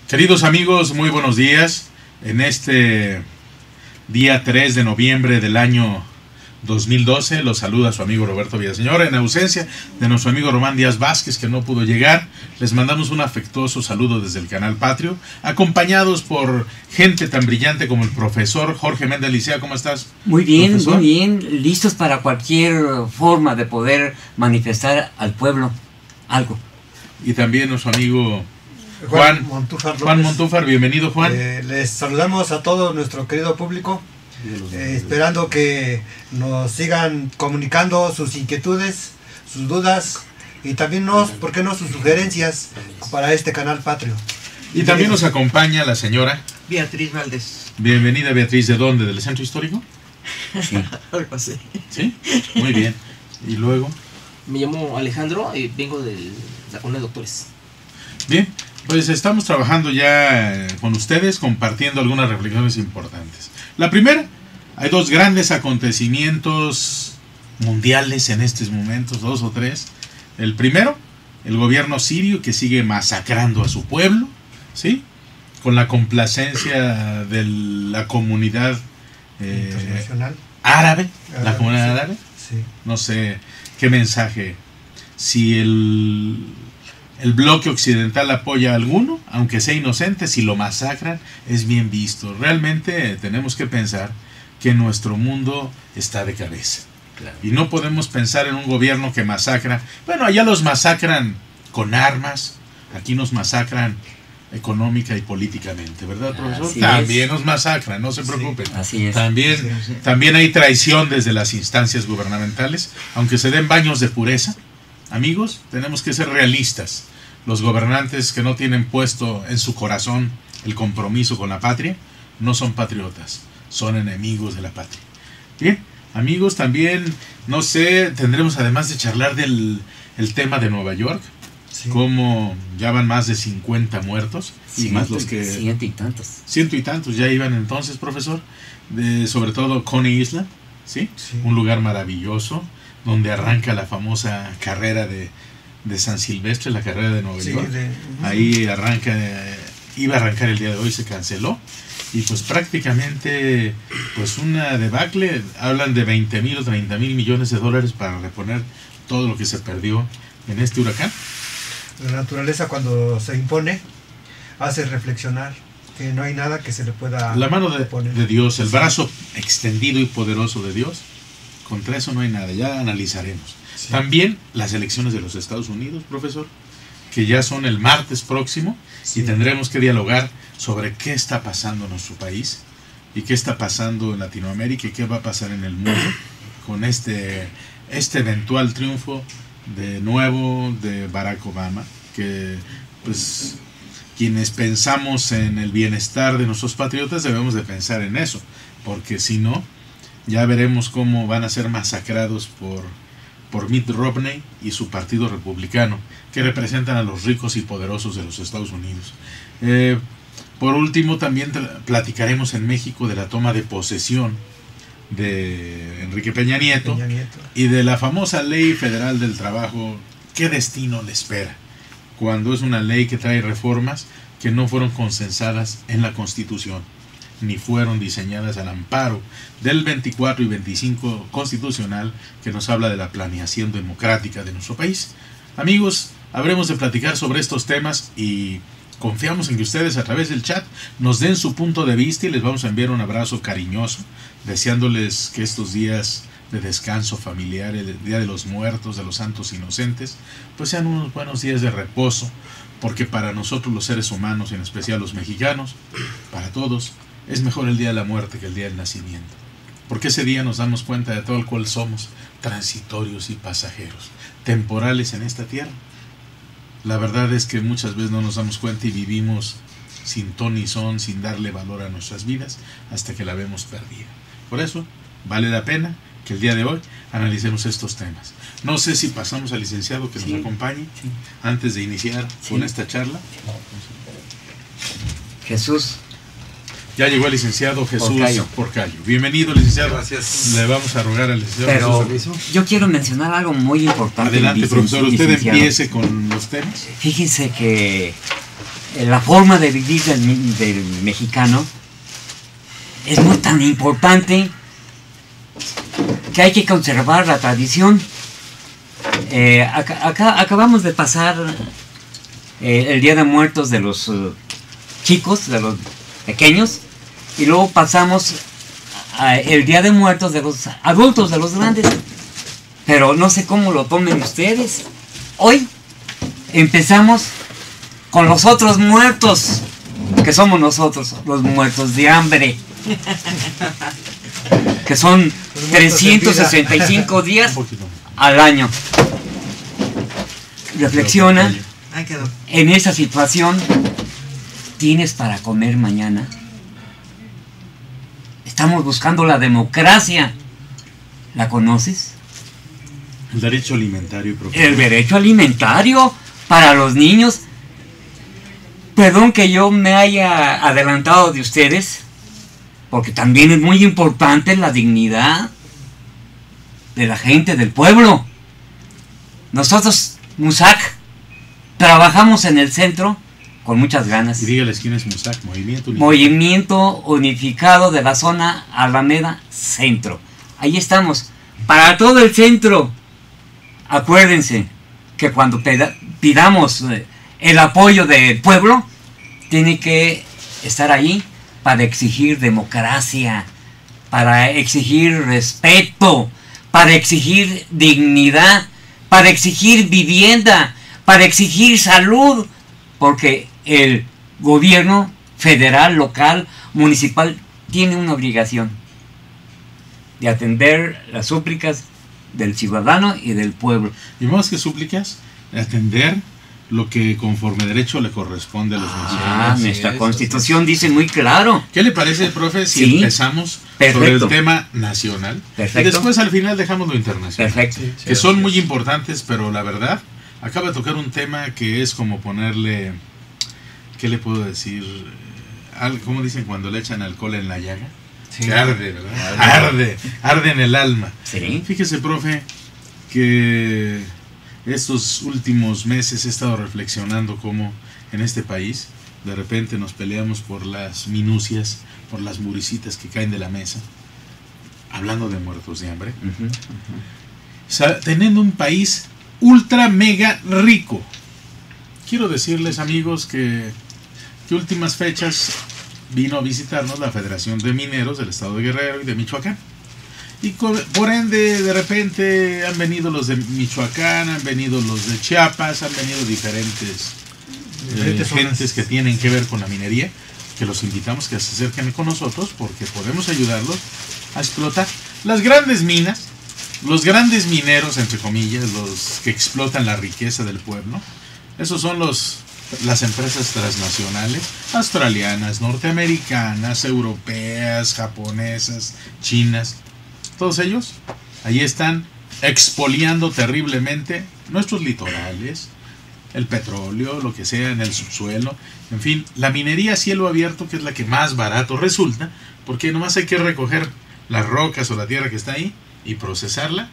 Queridos amigos, muy buenos días. En este día 3 de noviembre del año 2012, los saluda su amigo Roberto Villaseñor. En ausencia de nuestro amigo Román Díaz Vázquez, que no pudo llegar, les mandamos un afectuoso saludo desde el canal Patrio, acompañados por gente tan brillante como el profesor Jorge Méndez Licea. ¿Cómo estás? Muy bien, profesor? muy bien, listos para cualquier forma de poder manifestar al pueblo algo. Y también nuestro amigo Juan Montúfar. Bienvenido, Juan. Les saludamos a todo nuestro querido público, esperando que nos sigan comunicando sus inquietudes, sus dudas y también, ¿por qué no?, sus sugerencias para este canal Patrio. Y también nos acompaña la señora Beatriz Valdés. Bienvenida, Beatriz. ¿De dónde? ¿Del Centro Histórico? Sí. Algo así. Sí, muy bien. Y luego, Me llamo Alejandro y vengo de la Cuna de Doctores. bien, pues estamos trabajando ya con ustedes, compartiendo algunas reflexiones importantes. La primera, hay dos grandes acontecimientos mundiales en estos momentos, dos o tres. El primero, el gobierno sirio que sigue masacrando a su pueblo, ¿sí?, con la complacencia de la comunidad Internacional. árabe, la comunidad sí. árabe. Sí. No sé qué mensaje, si el bloque occidental apoya a alguno, aunque sea inocente, si lo masacran, es bien visto. Realmente tenemos que pensar que nuestro mundo está de cabeza. Claro. Y no podemos pensar en un gobierno que masacra. Bueno, allá los masacran con armas, aquí nos masacran económica y políticamente, ¿verdad, profesor? Así También es. nos masacran, no se preocupen. Así es. También hay traición desde las instancias gubernamentales, aunque se den baños de pureza. Amigos, tenemos que ser realistas. Los gobernantes que no tienen puesto en su corazón el compromiso con la patria no son patriotas, son enemigos de la patria. Bien, amigos, también, no sé, tendremos además de charlar del tema de Nueva York, Sí. como ya van más de 50 muertos, y más los que... Ciento y tantos. Ciento y tantos ya iban entonces, profesor, sobre todo Coney Island, ¿sí? Sí. Un lugar maravilloso, donde arranca la famosa carrera de San Silvestre, la carrera de Nueva Sí, York. Ahí arranca, iba a arrancar el día de hoy, se canceló, y pues prácticamente, pues una debacle. Hablan de 20,000 o 30,000 millones de dólares para reponer todo lo que se perdió en este huracán. La naturaleza, cuando se impone, hace reflexionar que no hay nada que se le pueda La mano oponer. de Dios, el Sí. brazo extendido y poderoso de Dios, contra eso no hay nada, ya analizaremos. Sí. También las elecciones de los Estados Unidos, profesor, que ya son el martes próximo, Sí. y tendremos que dialogar sobre qué está pasando en nuestro país y qué está pasando en Latinoamérica y qué va a pasar en el mundo con este eventual triunfo de nuevo de Barack Obama, que pues quienes pensamos en el bienestar de nuestros patriotas debemos de pensar en eso, porque si no, ya veremos cómo van a ser masacrados por Mitt Romney y su partido republicano, que representan a los ricos y poderosos de los Estados Unidos. Por último, también platicaremos en México de la toma de posesión de Enrique Peña Nieto, y de la famosa Ley Federal del Trabajo. ¿Qué destino le espera cuando es una ley que trae reformas que no fueron consensadas en la Constitución, ni fueron diseñadas al amparo del 24 y 25 constitucional, que nos habla de la planeación democrática de nuestro país? Amigos, habremos de platicar sobre estos temas y confiamos en que ustedes a través del chat nos den su punto de vista, y les vamos a enviar un abrazo cariñoso, deseándoles que estos días de descanso familiar, el Día de los Muertos, de los Santos Inocentes, pues sean unos buenos días de reposo, porque para nosotros los seres humanos, en especial los mexicanos, para todos, es mejor el día de la muerte que el día del nacimiento, porque ese día nos damos cuenta de todo el cual somos, transitorios y pasajeros, temporales en esta tierra. La verdad es que muchas veces no nos damos cuenta y vivimos sin ton ni son, sin darle valor a nuestras vidas, hasta que la vemos perdida. Por eso, vale la pena que el día de hoy analicemos estos temas. No sé si pasamos al licenciado que nos acompañe antes de iniciar con esta charla. Jesús. Ya llegó el licenciado Jesús Porcayo. Bienvenido, licenciado. Gracias. Le vamos a rogar al licenciado. Pero Jesús. yo quiero mencionar algo muy importante. Adelante, profesor. Usted licenciado. empiece con los temas. Fíjense que la forma de vivir del mexicano es muy tan importante que hay que conservar la tradición. Acabamos de pasar el Día de Muertos de los chicos, de los pequeños, y luego pasamos el Día de Muertos de los adultos, de los grandes. Pero no sé cómo lo tomen ustedes. Hoy empezamos con los otros muertos, que somos nosotros, los muertos de hambre, que son 365 días al año. Reflexiona, en esa situación, ¿tienes para comer mañana? Estamos buscando la democracia. ¿La conoces? El derecho alimentario. El derecho alimentario para los niños. Perdón que yo me haya adelantado de ustedes, porque también es muy importante la dignidad de la gente del pueblo. Nosotros, MUSAC, trabajamos en el centro con muchas ganas. Y dígales quién es MUSAC, Movimiento Unificado de la Zona Alameda Centro. Ahí estamos, para todo el centro. Acuérdense que cuando pidamos el apoyo del pueblo, tiene que estar ahí para exigir democracia, para exigir respeto, para exigir dignidad, para exigir vivienda, para exigir salud, porque el gobierno federal, local, municipal tiene una obligación de atender las súplicas del ciudadano y del pueblo. Y más que súplicas, atender lo que conforme derecho le corresponde a los mexicanos. Nuestra constitución dice muy claro. ¿Qué le parece, profe, si empezamos sobre el tema nacional? Perfecto. Y después al final dejamos lo internacional. Perfecto. Que son muy importantes, pero la verdad, acaba de tocar un tema que es como ponerle, ¿qué le puedo decir? ¿Cómo dicen cuando le echan alcohol en la llaga? Sí. Que arde, ¿verdad? Arde en el alma. Sí. Fíjese, profe, que estos últimos meses he estado reflexionando cómo en este país de repente nos peleamos por las minucias, por las muricitas que caen de la mesa, hablando de muertos de hambre. O sea, teniendo un país ultra mega rico. Quiero decirles, amigos, que últimas fechas vino a visitarnos la Federación de Mineros del Estado de Guerrero y de Michoacán. Y por ende, de repente han venido los de Michoacán, han venido los de Chiapas, han venido diferentes gentes que tienen que ver con la minería, que los invitamos que se acerquen con nosotros porque podemos ayudarlos a explotar las grandes minas, los grandes mineros, entre comillas, los que explotan la riqueza del pueblo. Esos son las empresas transnacionales, australianas, norteamericanas, europeas, japonesas, chinas. Todos ellos, ahí están expoliando terriblemente nuestros litorales, el petróleo, lo que sea en el subsuelo, en fin, la minería a cielo abierto, que es la que más barato resulta, porque nomás hay que recoger las rocas o la tierra que está ahí y procesarla.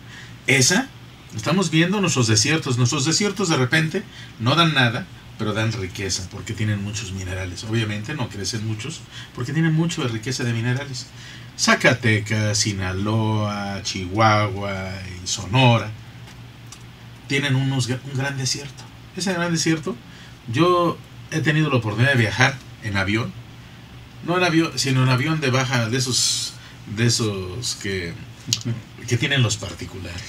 Esa, estamos viendo nuestros desiertos de repente no dan nada, pero dan riqueza, porque tienen muchos minerales. Obviamente no crecen muchos, porque tienen mucho de riqueza de minerales. Zacatecas, Sinaloa, Chihuahua y Sonora tienen un gran desierto. Ese gran desierto, yo he tenido la oportunidad de viajar en avión, no en avión, sino en avión de baja, de esos que tienen los particulares,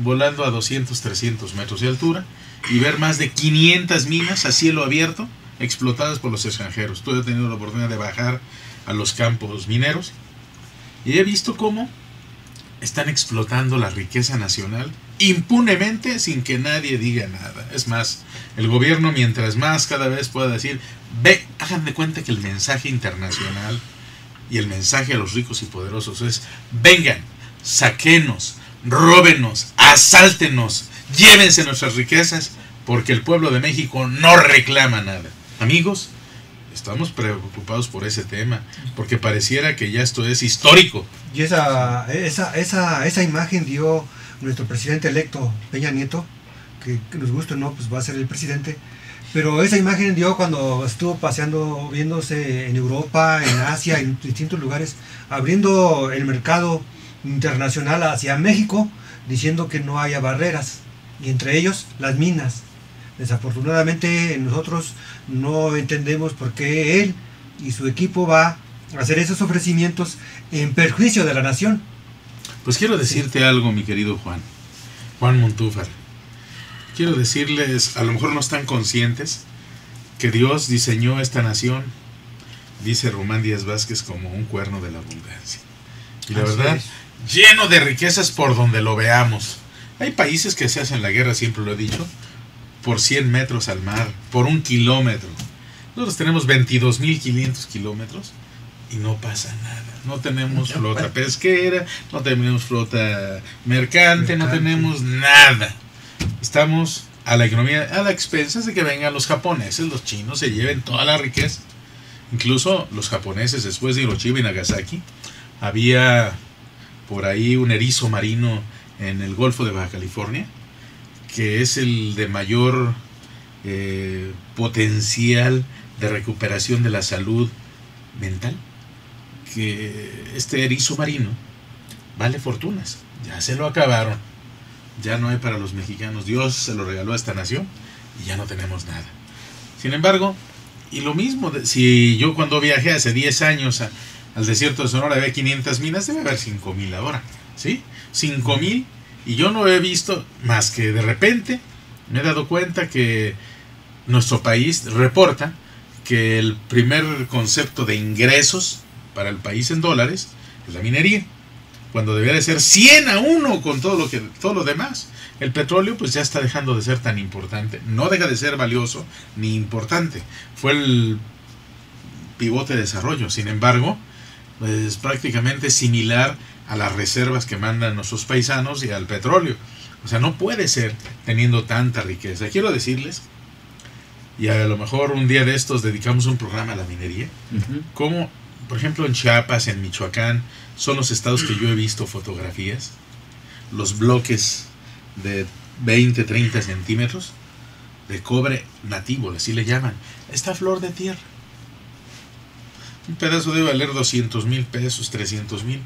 volando a 200, 300 metros de altura y ver más de 500 minas a cielo abierto explotadas por los extranjeros. Tú he tenido la oportunidad de bajar a los campos mineros y he visto cómo están explotando la riqueza nacional impunemente sin que nadie diga nada. Es más, el gobierno mientras más cada vez pueda decir, ve, hagan de cuenta que el mensaje internacional y el mensaje a los ricos y poderosos es, vengan, saquenos, róbenos, asáltenos, llévense nuestras riquezas, porque el pueblo de México no reclama nada. Amigos, estamos preocupados por ese tema, porque pareciera que ya esto es histórico. Y esa imagen dio nuestro presidente electo, Peña Nieto, que nos guste o no, pues va a ser el presidente, Pero esa imagen dio cuando estuvo paseando, viéndose en Europa, en Asia, en distintos lugares, abriendo el mercado internacional hacia México, diciendo que no haya barreras, y entre ellos las minas. Desafortunadamente nosotros no entendemos por qué él y su equipo va a hacer esos ofrecimientos en perjuicio de la nación. Pues quiero decirte algo, mi querido Juan Montúfar. Quiero decirles, a lo mejor no están conscientes, que Dios diseñó esta nación, dice Román Díaz Vázquez, como un cuerno de la abundancia. Y la verdad, lleno de riquezas por donde lo veamos. Hay países que se hacen la guerra, siempre lo he dicho, por 100 metros al mar, por 1 kilómetro. Nosotros tenemos 22.500 kilómetros y no pasa nada. No tenemos flota pesquera, no tenemos flota mercante, no tenemos nada. Estamos a la economía, a la expensas de que vengan los japoneses, los chinos, se lleven toda la riqueza. Incluso los japoneses, después de Hiroshima y Nagasaki, había por ahí un erizo marino en el Golfo de Baja California, que es el de mayor potencial de recuperación de la salud mental. Que este erizo marino vale fortunas, ya se lo acabaron, ya no hay para los mexicanos. Dios se lo regaló a esta nación y ya no tenemos nada. Sin embargo, y lo mismo, si yo cuando viajé hace 10 años al desierto de Sonora había 500 minas, debe haber 5,000 ahora, ¿sí? 5,000, y yo no he visto más que de repente me he dado cuenta que nuestro país reporta que el primer concepto de ingresos para el país en dólares es la minería, cuando debería de ser 100-1 con todo lo demás. El petróleo pues ya está dejando de ser tan importante, no deja de ser valioso ni importante, fue el pivote de desarrollo. Sin embargo, es prácticamente similar a las reservas que mandan nuestros paisanos y al petróleo. O sea, no puede ser teniendo tanta riqueza. Quiero decirles, y a lo mejor un día de estos dedicamos un programa a la minería, como por ejemplo en Chiapas, en Michoacán, son los estados que yo he visto fotografías, los bloques de 20-30 centímetros de cobre nativo, así le llaman, esta flor de tierra. Un pedazo debe valer 200,000 pesos, 300,000,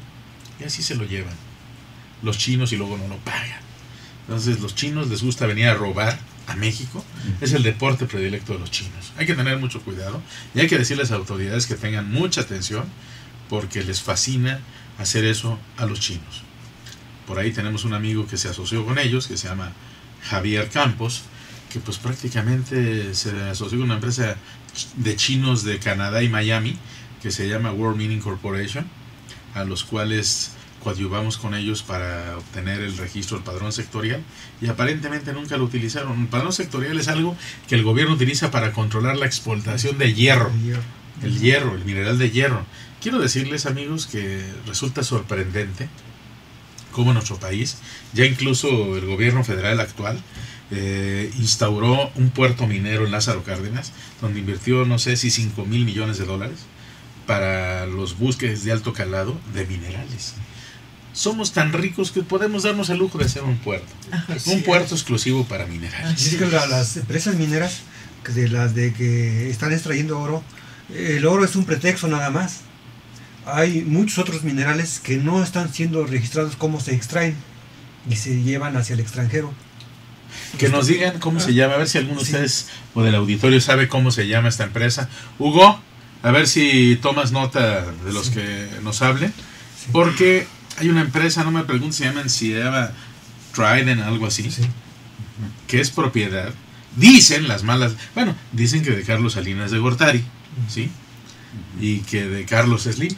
y así se lo llevan los chinos y luego no lo pagan. Entonces los chinos les gusta venir a robar a México, es el deporte predilecto de los chinos. Hay que tener mucho cuidado y hay que decirles a las autoridades que tengan mucha atención, porque les fascina hacer eso a los chinos. Por ahí tenemos un amigo que se asoció con ellos, que se llama Javier Campos, que pues prácticamente se asoció con una empresa de chinos de Canadá y Miami, que se llama World Mining Corporation, a los cuales coadyuvamos con ellos para obtener el registro del padrón sectorial, y aparentemente nunca lo utilizaron. El padrón sectorial es algo que el gobierno utiliza para controlar la explotación de hierro, el mineral de hierro. Quiero decirles, amigos, que resulta sorprendente cómo nuestro país, ya incluso el gobierno federal actual, instauró un puerto minero en Lázaro Cárdenas, donde invirtió no sé si 5,000 millones de dólares para los buques de alto calado de minerales. Somos tan ricos que podemos darnos el lujo de hacer un puerto. Un puerto exclusivo para minerales. Es que las empresas mineras, de las de que están extrayendo oro, el oro es un pretexto nada más. Hay muchos otros minerales que no están siendo registrados cómo se extraen y se llevan hacia el extranjero. Que nos digan cómo se llama, a ver si alguno de ustedes o del auditorio sabe cómo se llama esta empresa. Hugo, a ver si tomas nota de los que nos hablen, porque hay una empresa, no me preguntes, se llama Trident, algo así, que es propiedad, dicen las malas, bueno, dicen que de Carlos Salinas de Gortari, ¿sí? Y que de Carlos Slim.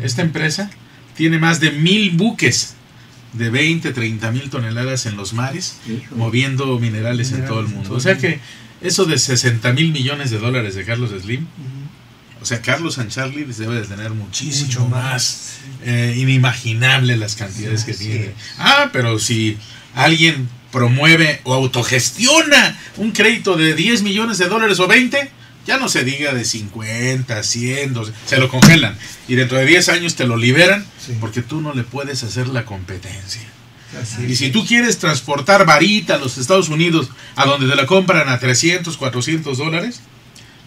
Esta empresa tiene más de 1,000 buques de 20-30,000 toneladas en los mares, moviendo minerales en todo el mundo. O sea que eso de 60,000 millones de dólares de Carlos Slim, o sea, Carlos San Charlie debe de tener muchísimo más, inimaginable las cantidades que tiene. Pero si alguien promueve o autogestiona un crédito de 10 millones de dólares o 20, ya no se diga de 50, 100, 12, se lo congelan y dentro de 10 años te lo liberan, porque tú no le puedes hacer la competencia. Y si tú quieres transportar varita a los Estados Unidos, a donde te la compran a $300, $400,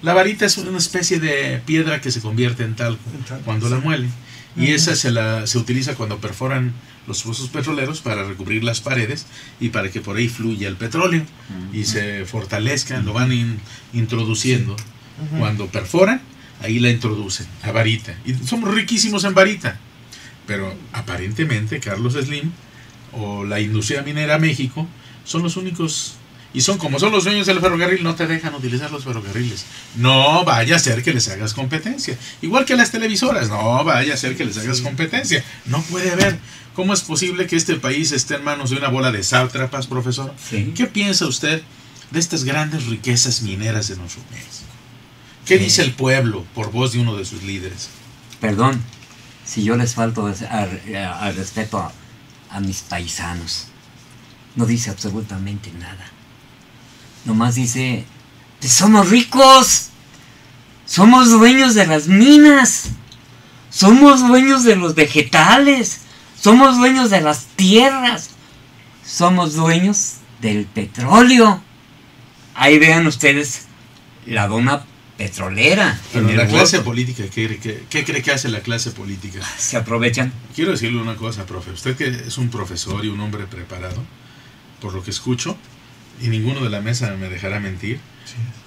la varita es una especie de piedra que se convierte en talco cuando la muelen. Y esa se utiliza cuando perforan los pozos petroleros para recubrir las paredes y para que por ahí fluya el petróleo y se fortalezca, lo van introduciendo. Cuando perforan, ahí la introducen, a varita. Y somos riquísimos en varita. Pero aparentemente Carlos Slim o la industria minera México son los únicos, y como son los dueños del ferrocarril, no te dejan utilizar los ferrocarriles. No vaya a ser que les hagas competencia. Igual que las televisoras, no vaya a ser que les hagas competencia. No puede haber. ¿Cómo es posible que este país esté en manos de una bola de sátrapas, profesor? Sí. ¿Qué piensa usted de estas grandes riquezas mineras de nuestro México? ¿Qué dice el pueblo por voz de uno de sus líderes? Perdón, si yo les falto al respeto a mis paisanos. No dice absolutamente nada. Nomás dice, pues somos ricos, somos dueños de las minas, somos dueños de los vegetales, somos dueños de las tierras, somos dueños del petróleo. Ahí vean ustedes la dona petrolera. Pero la clase política, ¿qué cree que hace la clase política? Se aprovechan. Quiero decirle una cosa, profe. Usted que es un profesor y un hombre preparado, por lo que escucho, y ninguno de la mesa me dejará mentir,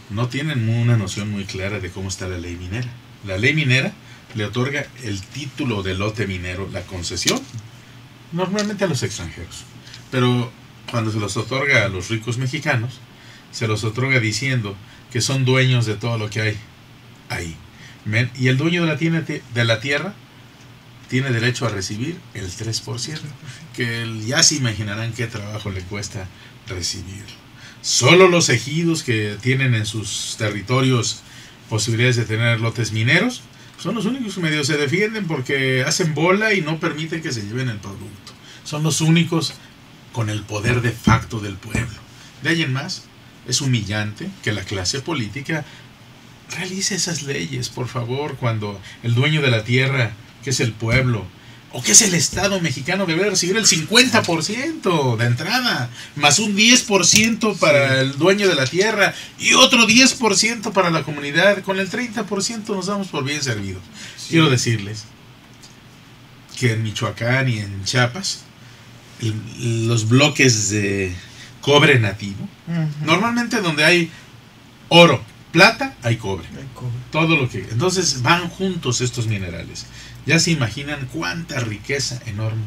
no tienen una noción muy clara de cómo está la ley minera. La ley minera le otorga el título de lote minero, la concesión, normalmente a los extranjeros. Pero cuando se los otorga a los ricos mexicanos, se los otorga diciendo que son dueños de todo lo que hay ahí. Y el dueño de la tierra tiene derecho a recibir el 3%, que ya se imaginarán qué trabajo le cuesta recibirlo. Solo los ejidos que tienen en sus territorios posibilidades de tener lotes mineros son los únicos que medio se defienden porque hacen bola y no permiten que se lleven el producto. Son los únicos con el poder de facto del pueblo. De ahí en más, es humillante que la clase política realice esas leyes, por favor, cuando el dueño de la tierra, que es el pueblo, o que es el Estado mexicano, debe recibir el 50% de entrada, más un 10% para el dueño de la tierra y otro 10% para la comunidad. Con el 30% nos damos por bien servidos. Quiero decirles que en Michoacán y en Chiapas, los bloques de cobre nativo, normalmente donde hay oro, plata, hay cobre. Todo lo que... Entonces van juntos estos minerales. Ya se imaginan cuánta riqueza enorme.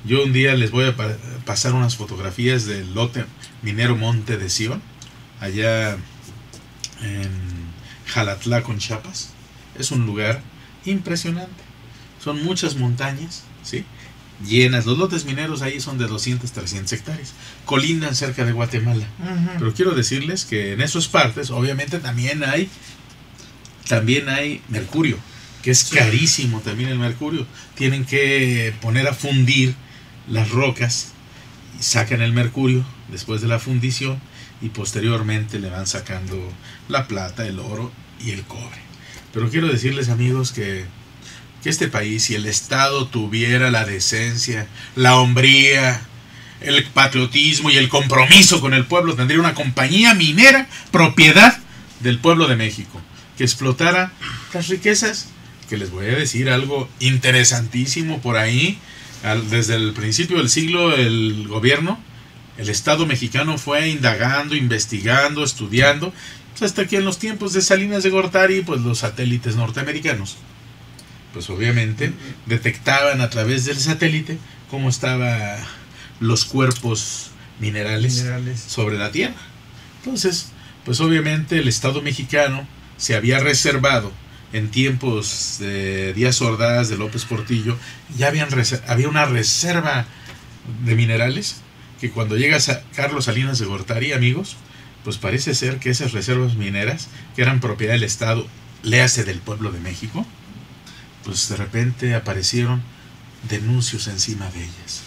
Yo un día les voy a pasar unas fotografías del lote minero Monte de Sion, allá en Jalatlacon, Chiapas. Es un lugar impresionante. Son muchas montañas, ¿sí?, llenas. Los lotes mineros ahí son de 200, 300 hectáreas. Colindan cerca de Guatemala. Pero quiero decirles que en esas partes, obviamente, también hay mercurio, que es carísimo también el mercurio. Tienen que poner a fundir las rocas, y sacan el mercurio después de la fundición y posteriormente le van sacando la plata, el oro y el cobre. Pero quiero decirles, amigos, que este país, si el Estado tuviera la decencia, la hombría, el patriotismo y el compromiso con el pueblo, tendría una compañía minera propiedad del pueblo de México, que explotara las riquezas, que les voy a decir algo interesantísimo por ahí. Desde el principio del siglo, el gobierno, el Estado mexicano fue indagando, investigando, estudiando, pues hasta que en los tiempos de Salinas de Gortari, pues los satélites norteamericanos, pues obviamente detectaban a través del satélite cómo estaban los cuerpos minerales sobre la Tierra. Entonces, pues obviamente el Estado mexicano se había reservado en tiempos de Díaz Ordaz, de López Portillo, ya había una reserva de minerales que cuando llega Carlos Salinas de Gortari, amigos, pues parece ser que esas reservas mineras, que eran propiedad del Estado, léase del pueblo de México, pues de repente aparecieron denuncios encima de ellas.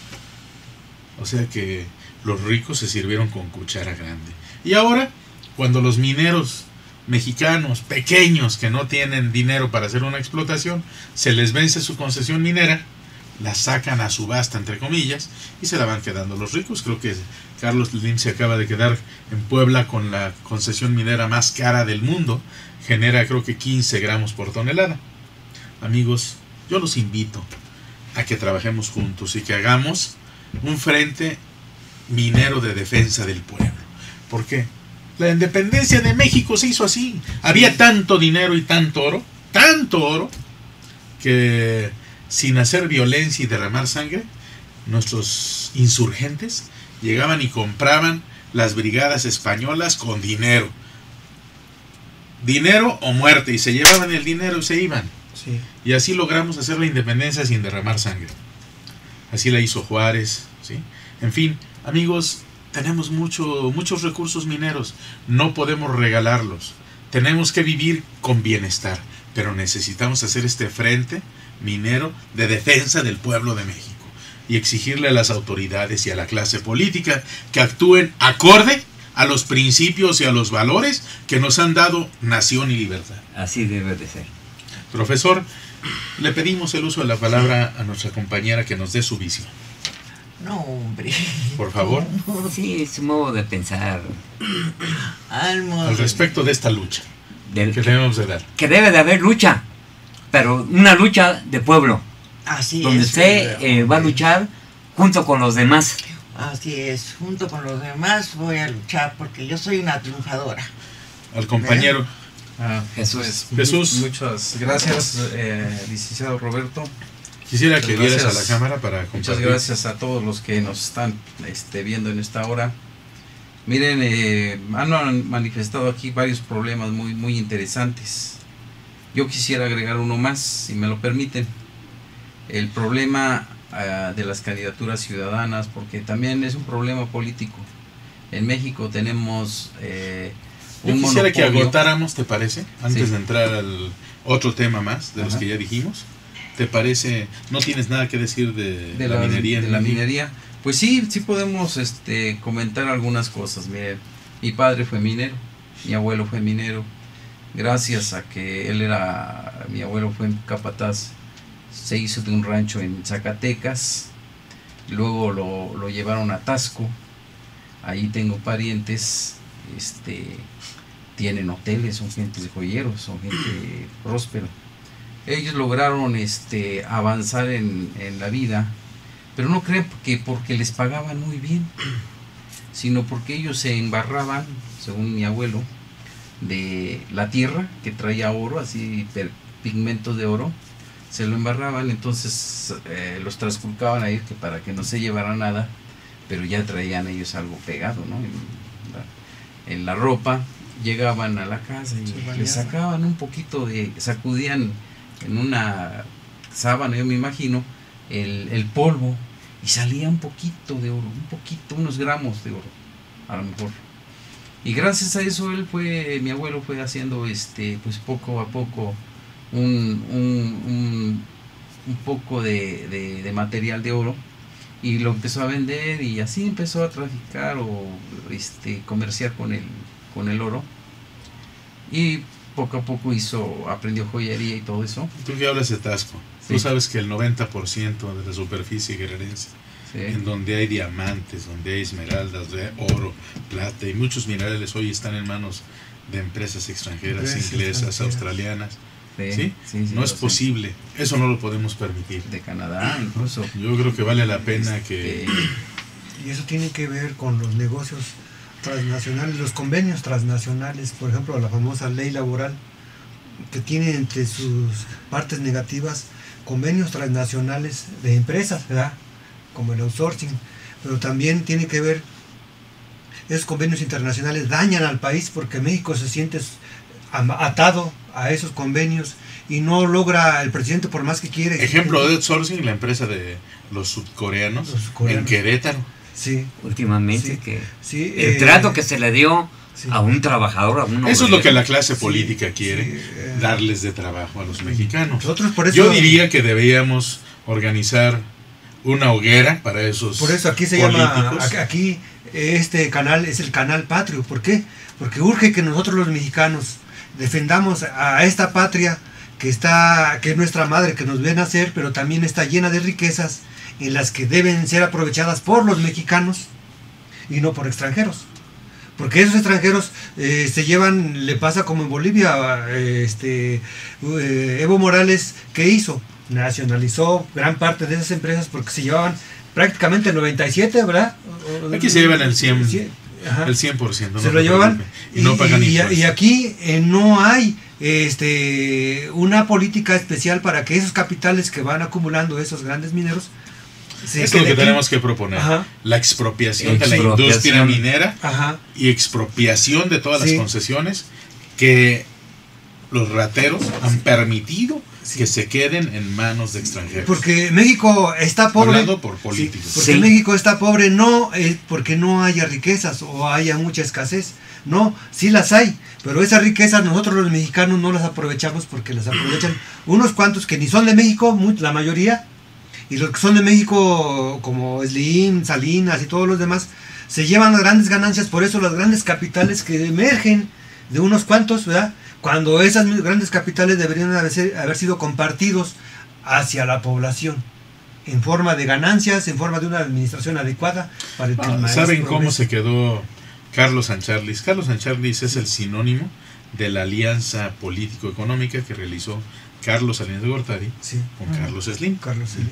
O sea que los ricos se sirvieron con cuchara grande. Y ahora, cuando los mineros mexicanos pequeños que no tienen dinero para hacer una explotación, se les vence su concesión minera, la sacan a subasta, entre comillas, y se la van quedando los ricos. Creo que Carlos Slim se acaba de quedar en Puebla con la concesión minera más cara del mundo. Genera, creo que 15 gramos por tonelada. Amigos, yo los invito a que trabajemos juntos y que hagamos un frente minero de defensa del pueblo. ¿Por qué? La independencia de México se hizo así. Había tanto dinero y tanto oro, que sin hacer violencia y derramar sangre, nuestros insurgentes llegaban y compraban las brigadas españolas con dinero. Dinero o muerte, y se llevaban el dinero y se iban. Sí. Y así logramos hacer la independencia sin derramar sangre. Así la hizo Juárez, ¿sí? En fin, amigos, tenemos muchos recursos mineros. No podemos regalarlos. Tenemos que vivir con bienestar. Pero necesitamos hacer este frente minero de defensa del pueblo de México. Y exigirle a las autoridades y a la clase política que actúen acorde a los principios y a los valores que nos han dado nación y libertad. Así debe de ser. Profesor, le pedimos el uso de la palabra a nuestra compañera que nos dé su visión. No, hombre. Por favor. Sí, es su modo de pensar. Al respecto de esta lucha que debemos de dar. Que debe de haber lucha, pero una lucha de pueblo. Así donde es. usted va a luchar junto con los demás. Así es, junto con los demás voy a luchar porque yo soy una triunfadora. Al compañero. Jesús. Jesús. Muchas gracias, licenciado Roberto. Quisiera que vieras a la cámara para compartir. Muchas gracias a todos los que nos están viendo en esta hora. Miren, han manifestado aquí varios problemas muy interesantes. Yo quisiera agregar uno más, si me lo permiten. El problema de las candidaturas ciudadanas, porque también es un problema político. En México tenemos Yo un quisiera que monopolio. agotáramos, ¿te parece? Antes Sí. de entrar al otro tema más, de los Ajá. que ya dijimos. ¿Te parece? ¿No tienes nada que decir de la minería? De la minería. Pues sí podemos comentar algunas cosas. Miren, mi padre fue minero, mi abuelo fue minero. Gracias a que mi abuelo fue capataz, se hizo de un rancho en Zacatecas. Luego lo llevaron a Tasco. Ahí tengo parientes, tienen hoteles, son gente de joyeros, son gente próspera. Ellos lograron avanzar en la vida, pero no creen que porque les pagaban muy bien, sino porque ellos se embarraban, según mi abuelo, de la tierra que traía oro, así pigmentos de oro, se lo embarraban, entonces los transculcaban ahí que para que no se llevara nada, pero ya traían ellos algo pegado, ¿no? En la ropa. Llegaban a la casa y les sacaban un poquito sacudían en una sábana, yo me imagino, el polvo, y salía un poquito de oro, unos gramos de oro, a lo mejor. Y gracias a eso mi abuelo fue haciendo pues poco a poco un poco de material de oro, y lo empezó a vender, y así empezó a traficar o comerciar con el oro, y poco a poco aprendió joyería y todo eso. Tú que hablas de Tasco, Sí. tú sabes que el 90% de la superficie guerrerense, Sí. en donde hay diamantes, donde hay esmeraldas, de oro, plata y muchos minerales, hoy están en manos de empresas extranjeras, Empresas inglesas, extranjeras. australianas. Sí, ¿Sí? sí, No lo es sé. posible, eso no lo podemos permitir. De Canadá incluso. Yo creo que vale la pena que... Y eso tiene que ver con los negocios transnacionales, los convenios transnacionales, por ejemplo, la famosa ley laboral, que tiene entre sus partes negativas convenios transnacionales de empresas, ¿verdad? Como el outsourcing, pero también tiene que ver, esos convenios internacionales dañan al país porque México se siente atado a esos convenios y no logra el presidente por más que quiere. Ejemplo de outsourcing, la empresa de los sudcoreanos, Los sudcoreanos. en Querétaro. Sí, Últimamente, Sí, que sí, el trato que se le dio sí. a un trabajador, a un Eso es lo que obrero. la clase Sí, política quiere, sí, darles de trabajo a los mexicanos. Nosotros por eso, Yo diría que deberíamos organizar una hoguera para esos por eso aquí se políticos. llama, aquí este canal es el canal patrio. ¿Por qué? Porque urge que nosotros los mexicanos defendamos a esta patria que es nuestra madre, que nos ve nacer, pero también está llena de riquezas en las que deben ser aprovechadas por los mexicanos y no por extranjeros. Porque esos extranjeros se llevan, le pasa como en Bolivia, Evo Morales, ¿qué hizo? Nacionalizó gran parte de esas empresas porque se llevaban prácticamente el 97, ¿verdad? Aquí se llevan el 100%. Ajá. El 100%. No se lo llevan y no pagan impuestos. Y aquí no hay una política especial para que esos capitales que van acumulando esos grandes mineros es lo que tenemos que proponer. Ajá. La expropiación de la industria minera. Ajá. Y expropiación de todas las concesiones que los rateros han permitido que se queden en manos de extranjeros. Porque México está pobre. Hablando por políticos. Porque México está pobre no porque no haya riquezas o haya mucha escasez. No, sí las hay, pero esas riquezas nosotros los mexicanos no las aprovechamos porque las aprovechan unos cuantos que ni son de México, la mayoría, y los que son de México como Slim, Salinas y todos los demás se llevan grandes ganancias. Por eso las grandes capitales que emergen de unos cuantos, ¿verdad? Cuando esas grandes capitales deberían haber sido compartidos hacia la población en forma de ganancias, en forma de una administración adecuada para el que el maestro ¿Saben cómo progrese. se quedó Carlos Sancharlis? Carlos Sancharlis es el sinónimo de la alianza político-económica que realizó Carlos Salinas de Gortari con Carlos Slim. Carlos Slim.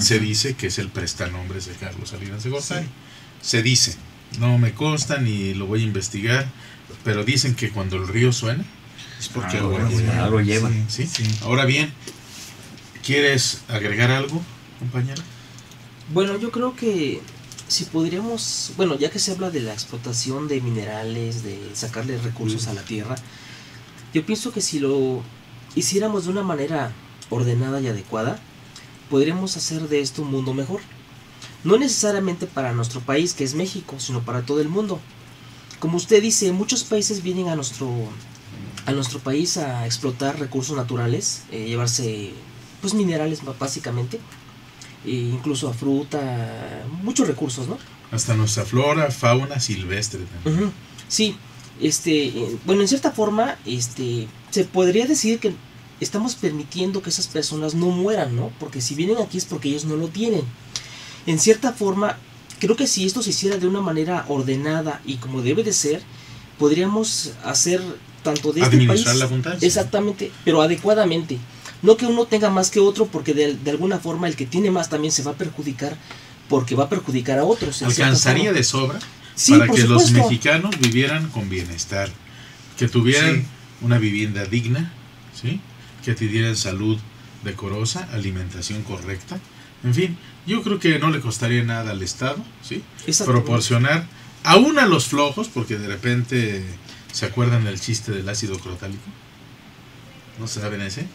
Se dice que es el prestanombres de Carlos Salinas de Gortari. Se dice, no me consta ni lo voy a investigar, pero dicen que cuando el río suena es porque lo lleva. ¿Sí? Ahora bien, ¿quieres agregar algo, compañero? Bueno, yo creo que si podríamos, bueno, ya que se habla de la explotación de minerales, de sacarle recursos a la tierra, yo pienso que si lo hiciéramos de una manera ordenada y adecuada, podríamos hacer de esto un mundo mejor. No necesariamente para nuestro país, que es México, sino para todo el mundo. Como usted dice, muchos países vienen a nuestro país a explotar recursos naturales, llevarse pues minerales básicamente, incluso a fruta, muchos recursos, ¿no? Hasta nuestra flora, fauna silvestre también. Sí, bueno, en cierta forma, se podría decir que estamos permitiendo que esas personas no mueran, ¿no? Porque si vienen aquí es porque ellos no lo tienen. En cierta forma, creo que si esto se hiciera de una manera ordenada y como debe de ser, podríamos hacer tanto de este país, administrar la abundancia. Exactamente, pero adecuadamente. No que uno tenga más que otro, porque de alguna forma el que tiene más también se va a perjudicar, porque va a perjudicar a otros. Alcanzaría de sobra sí, para que supuesto. los mexicanos vivieran con bienestar, que tuvieran una vivienda digna, ¿sí? Que tuvieran salud decorosa, alimentación correcta. En fin, yo creo que no le costaría nada al Estado, ¿sí? Proporcionar, aún a los flojos, porque de repente se acuerdan del chiste del ácido crotálico. ¿No saben ese?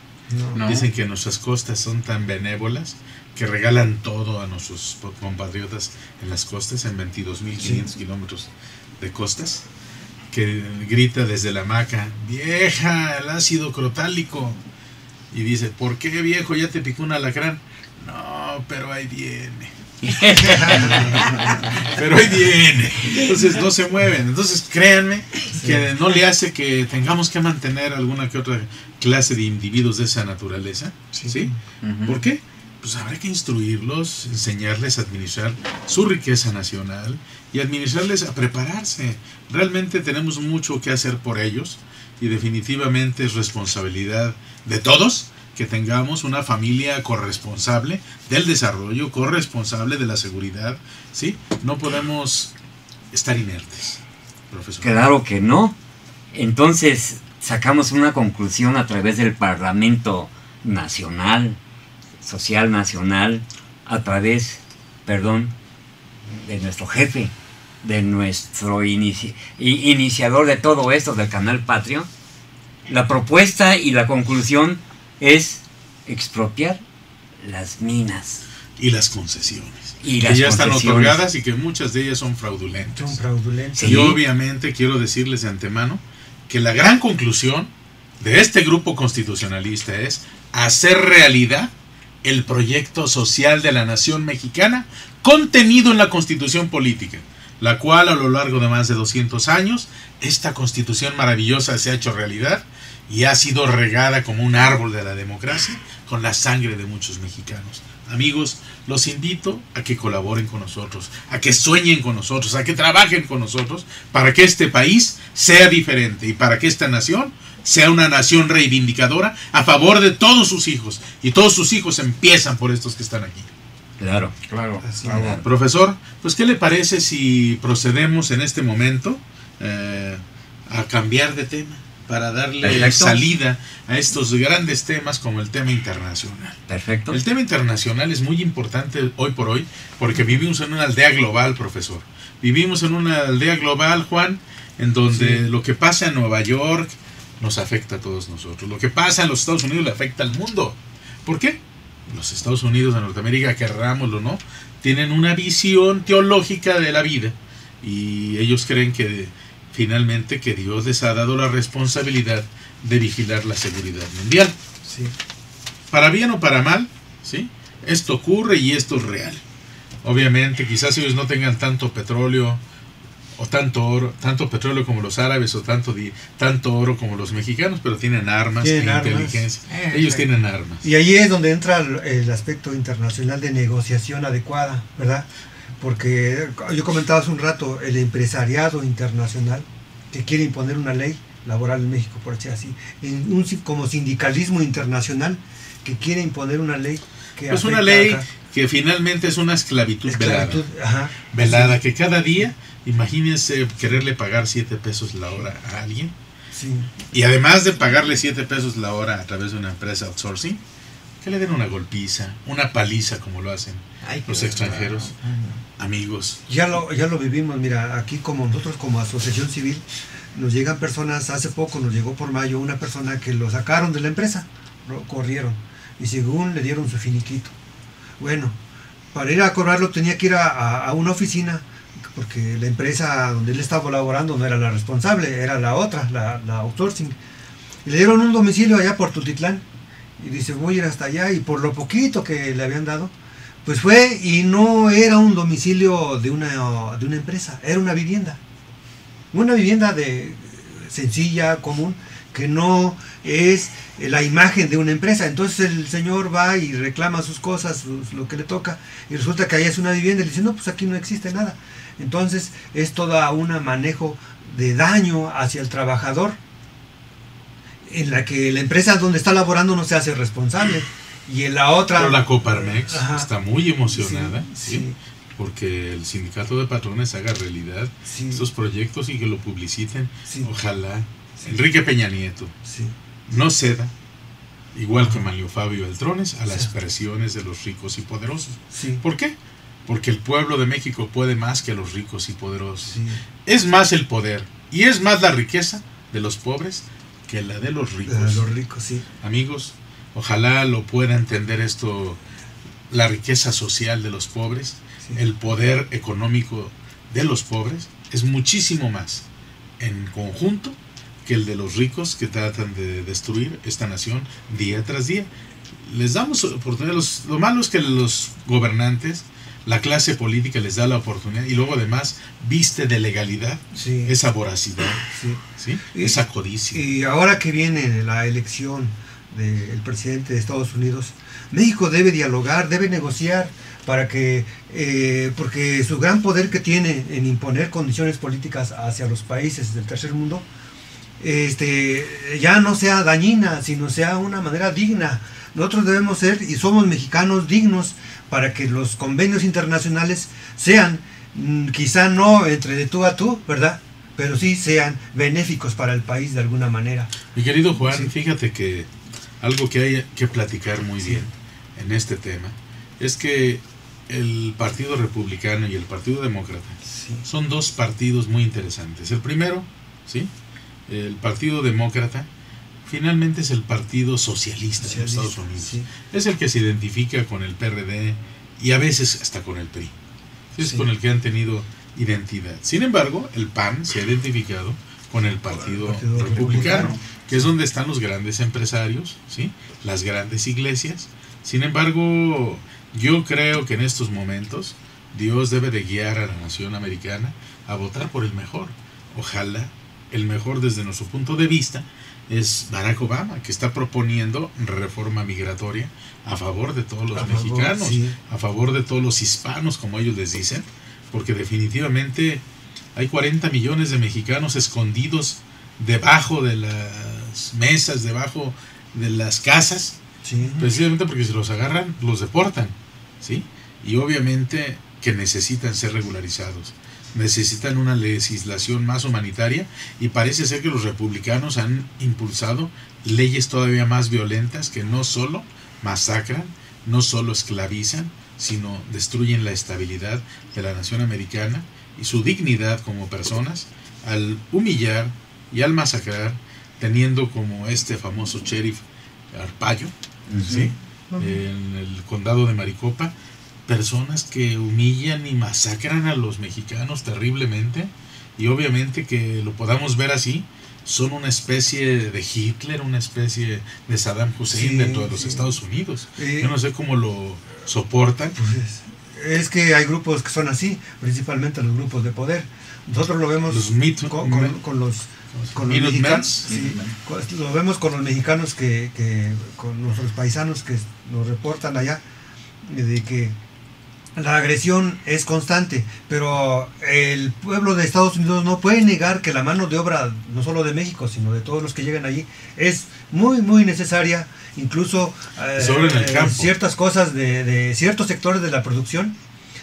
No. Dicen que nuestras costas son tan benévolas que regalan todo a nuestros compatriotas en las costas, en 22.500 kilómetros de costas, que grita desde la hamaca, vieja, el ácido crotálico. Y dice, ¿por qué, viejo? ¿Ya te picó un alacrán? No, pero ahí viene. Pero ahí viene. Entonces no se mueven. Entonces créanme que no le hace que tengamos que mantener alguna que otra clase de individuos de esa naturaleza. ¿Sí? ¿Por qué? Pues habrá que instruirlos, enseñarles a administrar su riqueza nacional y administrarles a prepararse. Realmente tenemos mucho que hacer por ellos y definitivamente es responsabilidad de todos que tengamos una familia corresponsable del desarrollo, corresponsable de la seguridad, ¿sí? No podemos estar inertes, profesor. Claro que no. Entonces sacamos una conclusión a través del Parlamento Nacional, Social Nacional, a través, de nuestro jefe, de nuestro iniciador de todo esto, del Canal Patrio. La propuesta y la conclusión es expropiar las minas. Y las concesiones. Y que las ya están concesiones. otorgadas y que muchas de ellas son fraudulentas. Son fraudulentos. Sí. Y obviamente quiero decirles de antemano que la gran conclusión de este grupo constitucionalista es hacer realidad el proyecto social de la nación mexicana contenido en la Constitución política, la cual a lo largo de más de 200 años, esta Constitución maravillosa se ha hecho realidad y ha sido regada como un árbol de la democracia con la sangre de muchos mexicanos. Amigos, los invito a que colaboren con nosotros, a que sueñen con nosotros, a que trabajen con nosotros para que este país sea diferente y para que esta nación sea una nación reivindicadora a favor de todos sus hijos. Y todos sus hijos empiezan por estos que están aquí. Claro. Claro. Claro. Profesor, pues ¿qué le parece si procedemos en este momento a cambiar de tema para darle Perfecto. salida a estos grandes temas como el tema internacional? Perfecto. El tema internacional es muy importante hoy por hoy porque vivimos en una aldea global, profesor. Vivimos en una aldea global, Juan, en donde lo que pasa en Nueva York nos afecta a todos nosotros. Lo que pasa en los Estados Unidos le afecta al mundo. ¿Por qué? Los Estados Unidos de Norteamérica, querrámoslo o no, tienen una visión teológica de la vida y ellos creen que finalmente que Dios les ha dado la responsabilidad de vigilar la seguridad mundial. Sí. Para bien o para mal, ¿sí? Esto ocurre y esto es real. Obviamente, quizás ellos no tengan tanto petróleo o tanto petróleo como los árabes o tanto oro como los mexicanos, pero tienen armas e inteligencia. Ellos tienen armas. Y ahí es donde entra el aspecto internacional de negociación adecuada, ¿verdad? Porque yo comentaba hace un rato el empresariado internacional que quiere imponer una ley laboral en México, por decir así, como sindicalismo internacional que quiere imponer una ley que pues una ley que finalmente es una esclavitud velada. Ajá, velada, sí. que cada día, imagínense quererle pagar 7 pesos la hora a alguien. Sí. Y además de pagarle 7 pesos la hora a través de una empresa outsourcing, que le den una golpiza, una paliza como lo hacen los extranjeros. Amigos. Ya lo vivimos, mira, aquí como nosotros como asociación civil, nos llegan personas, hace poco nos llegó por mayo una persona que lo sacaron de la empresa, lo corrieron, y según le dieron su finiquito. Bueno, para ir a cobrarlo tenía que ir a una oficina, porque la empresa donde él estaba laborando no era la responsable, era la otra, la outsourcing. Y le dieron un domicilio allá por Tultitlán, y dice, voy a ir hasta allá, y por lo poquito que le habían dado, pues fue, y no era un domicilio de una empresa, era una vivienda sencilla, común, que no es la imagen de una empresa. Entonces el señor va y reclama sus cosas, lo que le toca, y resulta que ahí es una vivienda, y le dice, no, pues aquí no existe nada. Entonces es todo un manejo de daño hacia el trabajador, en la que la empresa donde está laborando no se hace responsable. Y en la otra... Pero la Coparmex Ajá. está muy emocionada, Sí, ¿sí? sí. Porque el sindicato de patrones haga realidad Sí. estos proyectos y que lo publiciten. Sí. Ojalá. Sí. Enrique Peña Nieto Sí. no ceda, igual que Manlio Fabio Beltrones, a las presiones de los ricos y poderosos. Sí. ¿Por qué? Porque el pueblo de México puede más que los ricos y poderosos. Sí. Es más el poder y es más la riqueza de los pobres que la de los ricos. Los ricos, sí. Amigos, ojalá lo pueda entender esto, la riqueza social de los pobres, Sí. el poder económico de los pobres es muchísimo más en conjunto que el de los ricos que tratan de destruir esta nación día tras día. Les damos oportunidad, lo malo es que los gobernantes, la clase política les da la oportunidad y luego además viste de legalidad Sí. esa voracidad, Sí. ¿sí? Y- Esa codicia. Y ahora que viene la elección del presidente de Estados Unidos, México debe dialogar, debe negociar para que, porque su gran poder que tiene en imponer condiciones políticas hacia los países del tercer mundo, ya no sea dañina, sino sea una manera digna. Nosotros debemos ser, y somos mexicanos dignos, para que los convenios internacionales sean, quizá no entre de tú a tú, ¿verdad?, pero sí sean benéficos para el país de alguna manera. Mi querido Juan, Sí. fíjate que algo que hay que platicar muy Sí. bien en este tema es que el Partido Republicano y el Partido Demócrata Sí. son dos partidos muy interesantes. El primero, ¿sí? El Partido Demócrata finalmente es el Partido Socialista de los Estados Unidos. Sí. Es el que se identifica con el PRD y a veces hasta con el PRI. Es Sí. con el que han tenido identidad. Sin embargo, el PAN se ha identificado con el Partido Republicano, Republicano, que es donde están los grandes empresarios, ¿sí? Las grandes iglesias. Sin embargo, yo creo que en estos momentos Dios debe de guiar a la nación americana a votar por el mejor. Ojalá el mejor desde nuestro punto de vista es Barack Obama, que está proponiendo reforma migratoria a favor de todos los mexicanos, a favor de todos los hispanos, como ellos les dicen, porque definitivamente hay 40 millones de mexicanos escondidos debajo de las mesas, debajo de las casas, precisamente porque si los agarran, los deportan, ¿sí? Y obviamente que necesitan ser regularizados, necesitan una legislación más humanitaria, y parece ser que los republicanos han impulsado leyes todavía más violentas que no solo masacran, no solo esclavizan, sino destruyen la estabilidad de la nación americana y su dignidad como personas al humillar y al masacrar, teniendo como este famoso sheriff Arpaio, ¿sí? En el condado de Maricopa, personas que humillan y masacran a los mexicanos terriblemente, y obviamente que lo podamos ver así, son una especie de Hitler, una especie de Saddam Hussein dentro de los Estados Unidos. Yo no sé cómo lo soportan. Pues es que hay grupos que son así, principalmente los grupos de poder. Nosotros lo vemos con los mexicanos, lo vemos con los mexicanos que con nuestros paisanos que nos reportan allá, de que la agresión es constante, pero el pueblo de Estados Unidos no puede negar que la mano de obra, no solo de México, sino de todos los que llegan allí, es muy, muy necesaria. Incluso ciertas cosas de ciertos sectores de la producción,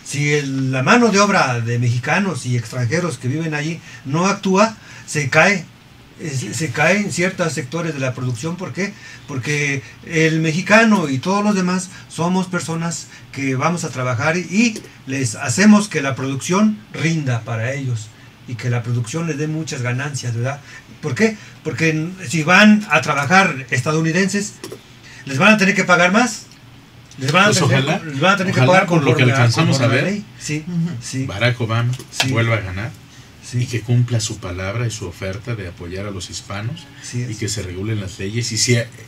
si la mano de obra de mexicanos y extranjeros que viven allí no actúa, se cae en ciertos sectores de la producción. ¿Por qué? Porque el mexicano y todos los demás somos personas que vamos a trabajar y les hacemos que la producción rinda para ellos y que la producción les dé muchas ganancias, ¿verdad? ¿Por qué? Porque si van a trabajar estadounidenses, les van a tener que pagar más. Les van a tener que pagar con lo que alcanzamos a ver. Sí. Barack Obama vuelva a ganar. Y que cumpla su palabra y su oferta de apoyar a los hispanos, y que se regulen las leyes y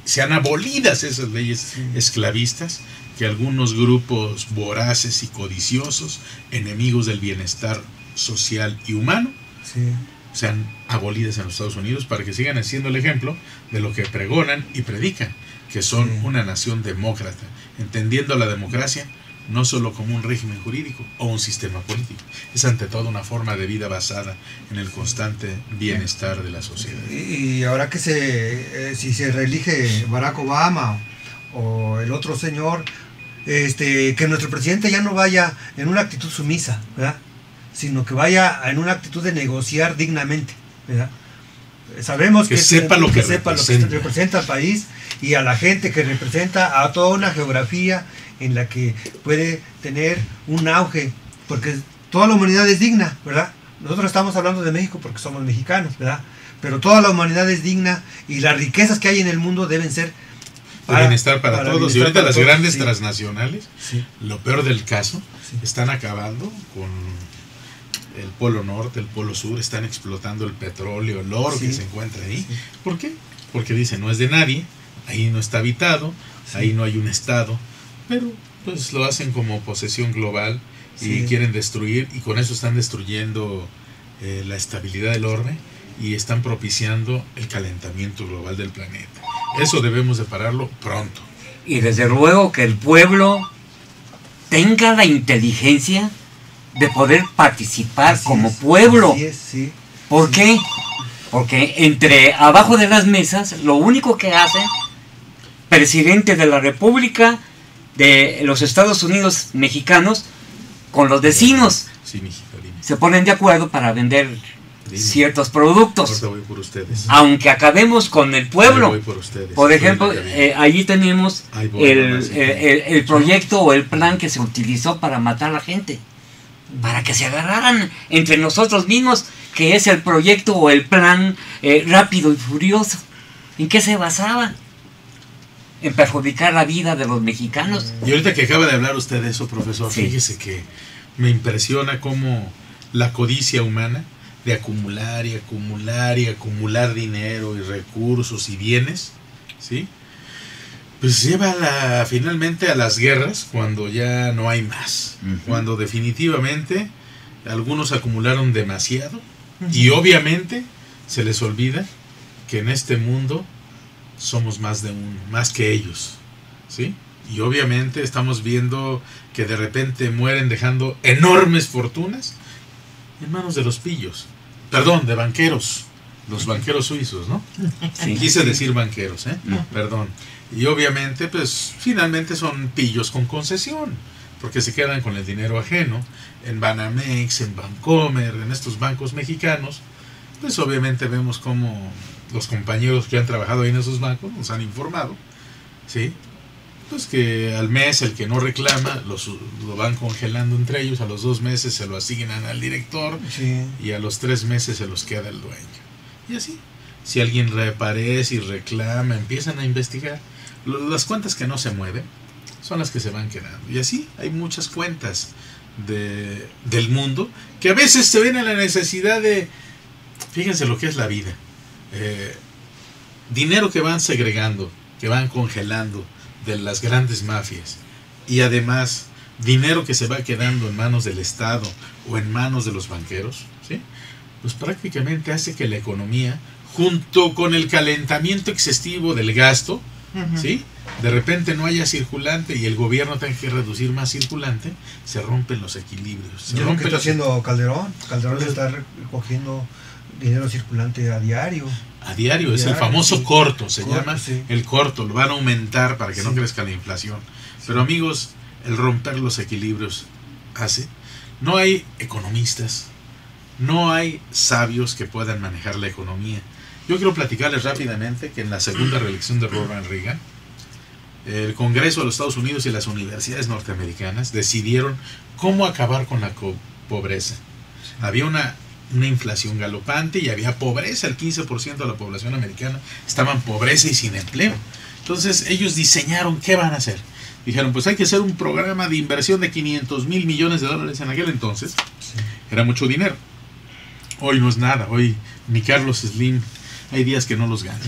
sean abolidas esas leyes esclavistas, que algunos grupos voraces y codiciosos, enemigos del bienestar social y humano, sean abolidas en los Estados Unidos, para que sigan haciendo el ejemplo de lo que pregonan y predican, que son una nación demócrata, entendiendo la democracia no solo como un régimen jurídico o un sistema político, es ante todo una forma de vida basada en el constante bienestar de la sociedad. Y ahora que si se reelige Barack Obama o el otro señor, que nuestro presidente ya no vaya en una actitud sumisa, ¿verdad? Sino que vaya en una actitud de negociar dignamente, ¿verdad? Sabemos que sepa lo que representa al país y a la gente que representa, a toda una geografía en la que puede tener un auge, porque toda la humanidad es digna, ¿verdad? Nosotros estamos hablando de México porque somos mexicanos, ¿verdad? Pero toda la humanidad es digna y las riquezas que hay en el mundo deben ser para bienestar para todos. Y ahorita las grandes transnacionales, lo peor del caso, están acabando con el Polo Norte, el Polo Sur, están explotando el petróleo, el oro que se encuentra ahí. ¿Por qué? Porque dicen, no es de nadie, ahí no está habitado, ahí no hay un estado, pero pues lo hacen como posesión global y quieren destruir, y con eso están destruyendo la estabilidad del orbe y están propiciando el calentamiento global del planeta. Eso debemos de pararlo pronto. Y desde luego que el pueblo tenga la inteligencia de poder participar como pueblo. Así es, sí. ¿Por qué? Porque abajo de las mesas, lo único que hace presidente de la República de los Estados Unidos mexicanos con los vecinos se ponen de acuerdo para vender ciertos productos. Ahorita voy por ustedes. Aunque acabemos con el pueblo. Voy por ustedes. Por ejemplo, allí tenemos el proyecto o el plan que se utilizó para matar a la gente, para que se agarraran entre nosotros mismos, que es el proyecto o el plan Rápido y Furioso. ¿En qué se basaba? En perjudicar la vida de los mexicanos. Y ahorita que acaba de hablar usted de eso, profesor, fíjese que me impresiona cómo la codicia humana de acumular y acumular y acumular dinero y recursos y bienes, ¿sí? Pues lleva finalmente a las guerras cuando ya no hay más, cuando definitivamente algunos acumularon demasiado y obviamente se les olvida que en este mundo somos más de uno, más que ellos, ¿sí? Y obviamente estamos viendo que de repente mueren dejando enormes fortunas en manos de los pillos, perdón, de banqueros, los banqueros suizos, ¿no? Sí. Quise decir banqueros, No. perdón. Y obviamente, pues, finalmente son pillos con concesión, porque se quedan con el dinero ajeno en Banamex, en Bancomer, en estos bancos mexicanos. Pues obviamente vemos cómo los compañeros que han trabajado ahí en esos bancos nos han informado, ¿sí? Pues que al mes el que no reclama lo van congelando entre ellos, a los 2 meses se lo asignan al director Sí. y a los 3 meses se los queda el dueño. Y así, si alguien reaparece y reclama, empiezan a investigar. Las cuentas que no se mueven son las que se van quedando. Y así hay muchas cuentas del mundo que a veces se ven en la necesidad de, fíjense lo que es la vida, dinero que van segregando, que van congelando de las grandes mafias, y además dinero que se va quedando en manos del Estado o en manos de los banqueros, ¿sí? Pues prácticamente hace que la economía, junto con el calentamiento excesivo del gasto, ¿sí? De repente no haya circulante y el gobierno tenga que reducir más circulante, se rompen los equilibrios. Se Es lo que rompen está los- haciendo Calderón. Calderón está recogiendo dinero circulante a diario. A diario, es el Diario, famoso sí. corto, se Corto, llama sí. el corto, lo van a aumentar para que no Sí. crezca la inflación. Pero amigos, el romper los equilibrios hace, no hay economistas, no hay sabios que puedan manejar la economía. Yo quiero platicarles rápidamente que en la segunda reelección de Ronald Reagan, el Congreso de los Estados Unidos y las universidades norteamericanas decidieron cómo acabar con la pobreza. Había una inflación galopante y había pobreza, el 15% de la población americana estaba en pobreza y sin empleo. Entonces ellos diseñaron qué van a hacer. Dijeron, pues hay que hacer un programa de inversión de $500,000 millones en aquel entonces. Sí. Era mucho dinero. Hoy no es nada, hoy ni Carlos Slim, hay días que no los gana.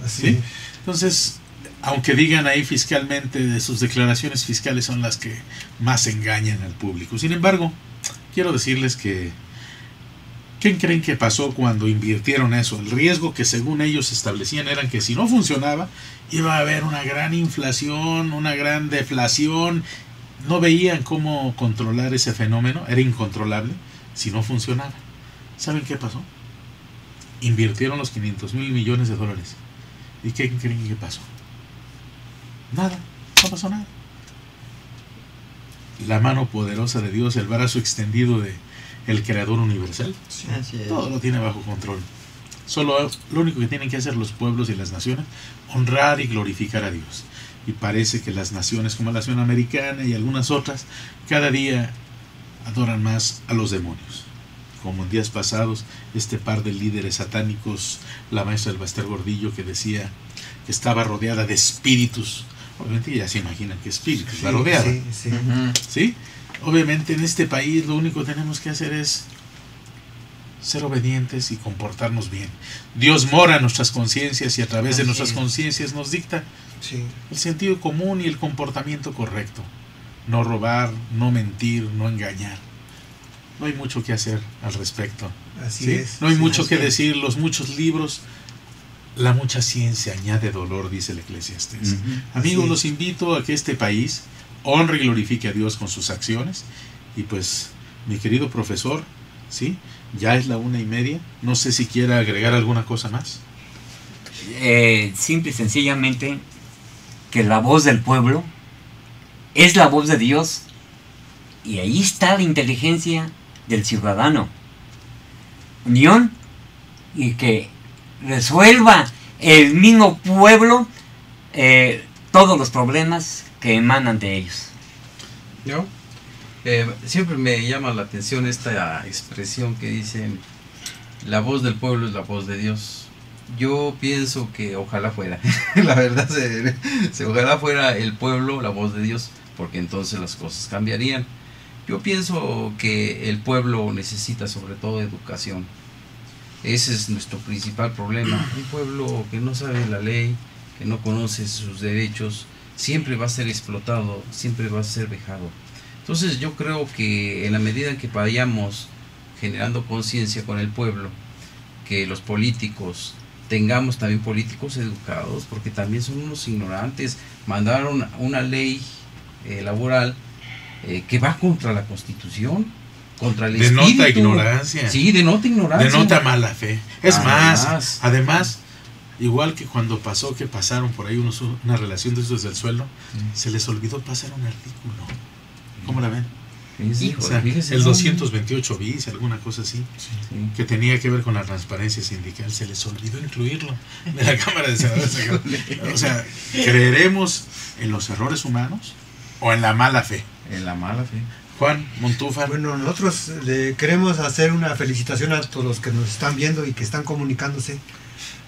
Así. ¿Sí? Entonces, aunque digan ahí fiscalmente, sus declaraciones fiscales son las que más engañan al público. Sin embargo, quiero decirles que, ¿qué creen que pasó cuando invirtieron eso? El riesgo que según ellos establecían era que si no funcionaba, iba a haber una gran inflación, una gran deflación. No veían cómo controlar ese fenómeno, era incontrolable si no funcionaba. ¿Saben qué pasó? Invirtieron los $500,000 millones. ¿Y qué creen que pasó? Nada, no pasó nada. La mano poderosa de Dios, el brazo extendido de el Creador universal, Así es. todo lo tiene bajo control. Solo lo único que tienen que hacer los pueblos y las naciones, honrar y glorificar a Dios. Y parece que las naciones como la nación americana y algunas otras, cada día adoran más a los demonios. Como en días pasados, este par de líderes satánicos, la maestra del Baster Gordillo, que decía que estaba rodeada de espíritus. Obviamente ya se imaginan que espíritus la rodeaban. Sí, sí. Ujú. ¿Sí? Obviamente en este país lo único que tenemos que hacer es ser obedientes y comportarnos bien. Dios mora en nuestras conciencias y a través de Así nuestras es. conciencias nos dicta Sí. el sentido común y el comportamiento correcto. No robar, no mentir, no engañar. No hay mucho que hacer al respecto. Así ¿Sí? es. No hay Sí, mucho así que es. decir, los muchos libros, la mucha ciencia añade dolor, dice el Eclesiastés. Ujú. Amigos, Así los invito a que este país honre y glorifique a Dios con sus acciones. Y pues, mi querido profesor, ¿sí? Ya es la 1:30. No sé si quiera agregar alguna cosa más. Simple y sencillamente que la voz del pueblo es la voz de Dios y ahí está la inteligencia del ciudadano. Unión y que resuelva el mismo pueblo todos los problemas que emanan de ellos. ¿Yo? Siempre me llama la atención esta expresión que dicen, la voz del pueblo es la voz de Dios. Yo pienso que ojalá fuera, la verdad, ojalá fuera el pueblo la voz de Dios, porque entonces las cosas cambiarían. Yo pienso que el pueblo necesita sobre todo educación. Ese es nuestro principal problema. Un pueblo que no sabe la ley, que no conoce sus derechos, siempre va a ser explotado, siempre va a ser vejado. Entonces yo creo que en la medida en que vayamos generando conciencia con el pueblo, que los políticos tengamos también políticos educados, porque también son unos ignorantes. Mandaron una ley laboral que va contra la Constitución, contra el espíritu. Denota ignorancia. Sí, denota ignorancia. Denota mala fe. Es además, igual que cuando pasaron por ahí una relación de esos del suelo, se les olvidó pasar un artículo. ¿Cómo la ven? Híjole, O sea, fíjese, el no. 228 bis, alguna cosa así, que tenía que ver con la transparencia sindical, se les olvidó incluirlo de la Cámara de Senadores. O sea, ¿creeremos en los errores humanos o en la mala fe? En la mala fe. Juan Montúfar. Bueno, nosotros le queremos hacer una felicitación a todos los que nos están viendo y que están comunicándose,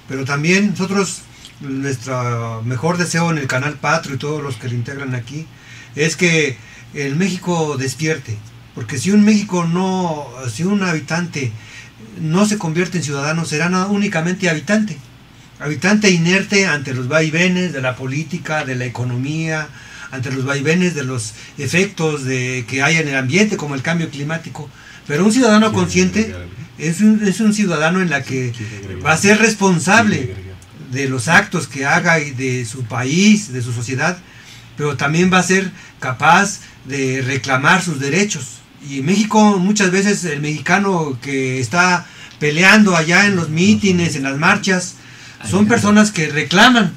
pero también nosotros, nuestro mejor deseo en el canal Patrio y todos los que le integran aquí, es que el México despierte, porque si un habitante no se convierte en ciudadano, será únicamente habitante inerte ante los vaivenes de la política, de la economía, ante los vaivenes de los efectos que hay en el ambiente, como el cambio climático. Pero un ciudadano consciente es un ciudadano en la que va a ser responsable de los actos que haga y de su país, de su sociedad, pero también va a ser capaz de reclamar sus derechos. Y en México, muchas veces el mexicano que está peleando allá en los mítines, en las marchas, son personas que reclaman,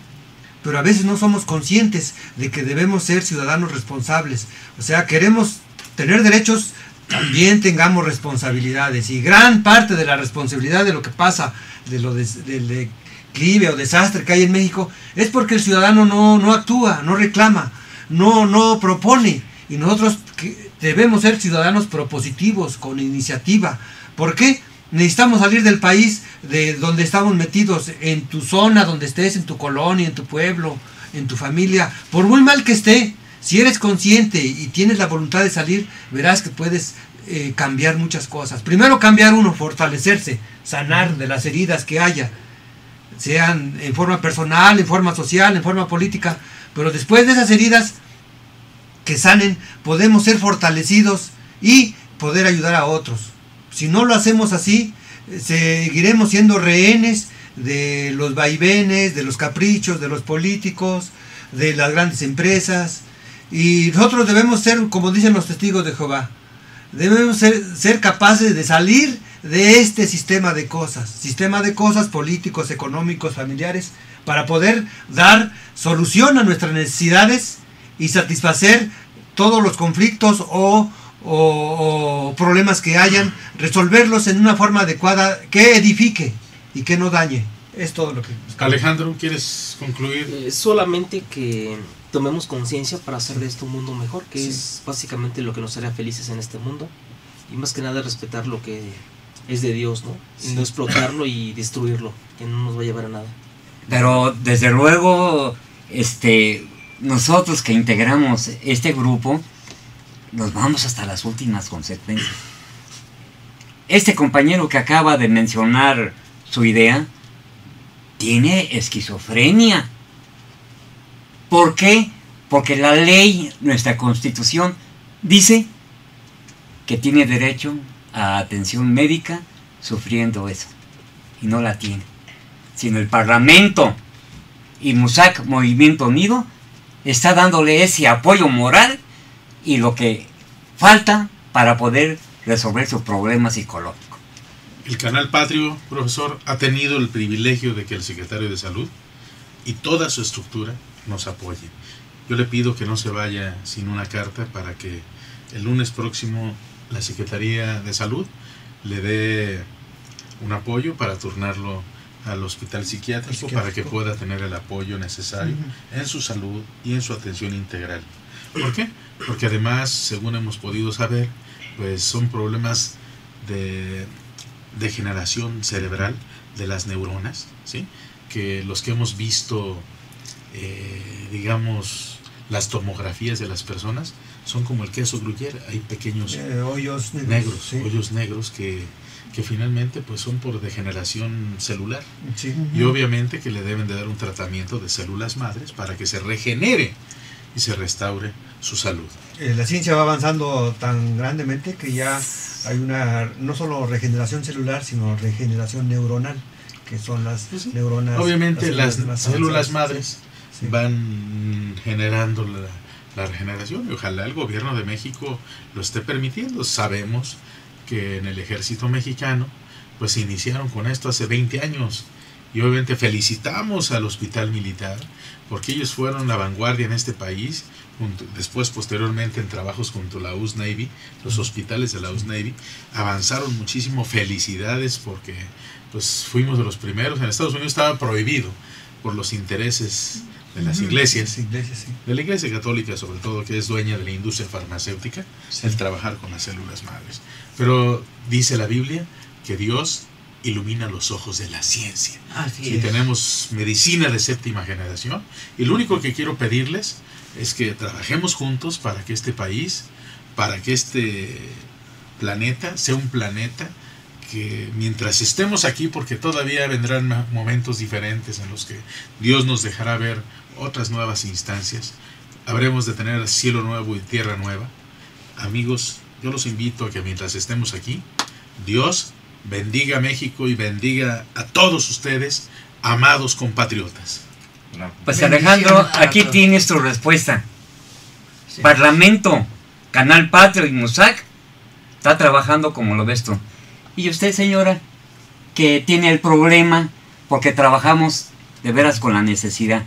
pero a veces no somos conscientes de que debemos ser ciudadanos responsables. O sea, queremos tener derechos, también tengamos responsabilidades, y gran parte de la responsabilidad de lo que pasa, del declive o desastre que hay en México, es porque el ciudadano no actúa, no reclama, no propone, y nosotros debemos ser ciudadanos propositivos, con iniciativa. ¿Por qué? Necesitamos salir del país de donde estamos metidos, en tu zona, donde estés, en tu colonia, en tu pueblo, en tu familia, por muy mal que esté. Si eres consciente y tienes la voluntad de salir, verás que puedes cambiar muchas cosas. Primero cambiar uno, fortalecerse, sanar de las heridas que haya, sean en forma personal, en forma social, en forma política, pero después de esas heridas que sanen, podemos ser fortalecidos y poder ayudar a otros. Si no lo hacemos así, seguiremos siendo rehenes de los vaivenes, de los caprichos de los políticos, de las grandes empresas. Y nosotros debemos ser, como dicen los testigos de Jehová, debemos ser capaces de salir de este sistema de cosas políticos, económicos, familiares, para poder dar solución a nuestras necesidades y satisfacer todos los conflictos o problemas que hayan, resolverlos en una forma adecuada que edifique y que no dañe. Es todo lo que... Alejandro, ¿quieres concluir? Solamente que tomemos conciencia para hacer de esto un mundo mejor, que es básicamente lo que nos hará felices en este mundo, y más que nada respetar lo que es de Dios, ¿no? Y no explotarlo y destruirlo, que no nos va a llevar a nada. Pero desde luego, nosotros que integramos este grupo, nos vamos hasta las últimas consecuencias. Este compañero que acaba de mencionar su idea tiene esquizofrenia. ¿Por qué? Porque la ley, nuestra Constitución, dice que tiene derecho a atención médica sufriendo eso, y no la tiene. Sino el Parlamento y MUSAC, Movimiento Unido, está dándole ese apoyo moral y lo que falta para poder resolver su problema psicológico. El canal Patrio, profesor, ha tenido el privilegio de que el secretario de Salud y toda su estructura nos apoye. Yo le pido que no se vaya sin una carta para que el lunes próximo la Secretaría de Salud le dé un apoyo para turnarlo al hospital psiquiátrico para que pueda tener el apoyo necesario en su salud y en su atención integral. ¿Por qué? Porque además, según hemos podido saber, pues son problemas de degeneración cerebral de las neuronas, ¿sí? Que los que hemos visto, digamos, las tomografías de las personas son como el queso Gruyère, hay pequeños hoyos negros que finalmente pues son por degeneración celular, sí. Y obviamente que le deben de dar un tratamiento de células madres para que se regenere y se restaure su salud. La ciencia va avanzando tan grandemente que ya hay una no solo regeneración celular, sino regeneración neuronal, que son las neuronas. Obviamente las células avanzadas. madres Sí. van generando la regeneración, y ojalá el gobierno de México lo esté permitiendo. Sabemos que en el ejército mexicano pues se iniciaron con esto hace 20 años, y obviamente felicitamos al hospital militar porque ellos fueron la vanguardia en este país, después posteriormente en trabajos junto a la US Navy, los hospitales de la US Navy avanzaron muchísimo. Felicidades, porque pues fuimos de los primeros. En Estados Unidos estaba prohibido por los intereses de las iglesias, Sí, sí. de la iglesia católica sobre todo, que es dueña de la industria farmacéutica, el trabajar con las células madres. Pero dice la Biblia que Dios ilumina los ojos de la ciencia. Así Y es. tenemos medicina de séptima generación, y lo único que quiero pedirles es que trabajemos juntos para que este país, para que este planeta sea un planeta que mientras estemos aquí, porque todavía vendrán momentos diferentes en los que Dios nos dejará ver otras nuevas instancias, habremos de tener cielo nuevo y tierra nueva. Amigos, yo los invito a que mientras estemos aquí, Dios bendiga a México y bendiga a todos ustedes, amados compatriotas. Pues Bendiciones Alejandro, para aquí todos. tienes tu respuesta. Sí. Parlamento, Canal Patrio y MUSAC está trabajando como lo ves tú. Y usted, señora, que tiene el problema porque trabajamos de veras con la necesidad.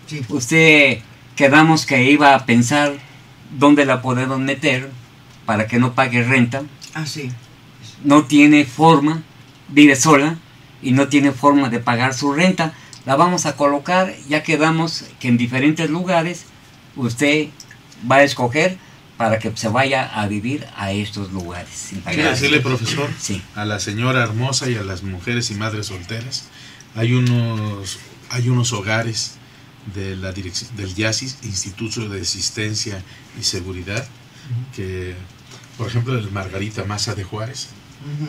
Sí. Usted quedamos que iba a pensar dónde la podemos meter para que no pague renta. Así. No tiene forma, vive sola y no tiene forma de pagar su renta. La vamos a colocar, ya quedamos que en diferentes lugares usted va a escoger para que se vaya a vivir a estos lugares sin Quiero pagar. decirle, profesor, Sí. a la señora hermosa y a las mujeres y madres solteras, hay unos hogares de la dirección del IASIS, Instituto de Asistencia y Seguridad, que, por ejemplo, el Margarita Maza de Juárez,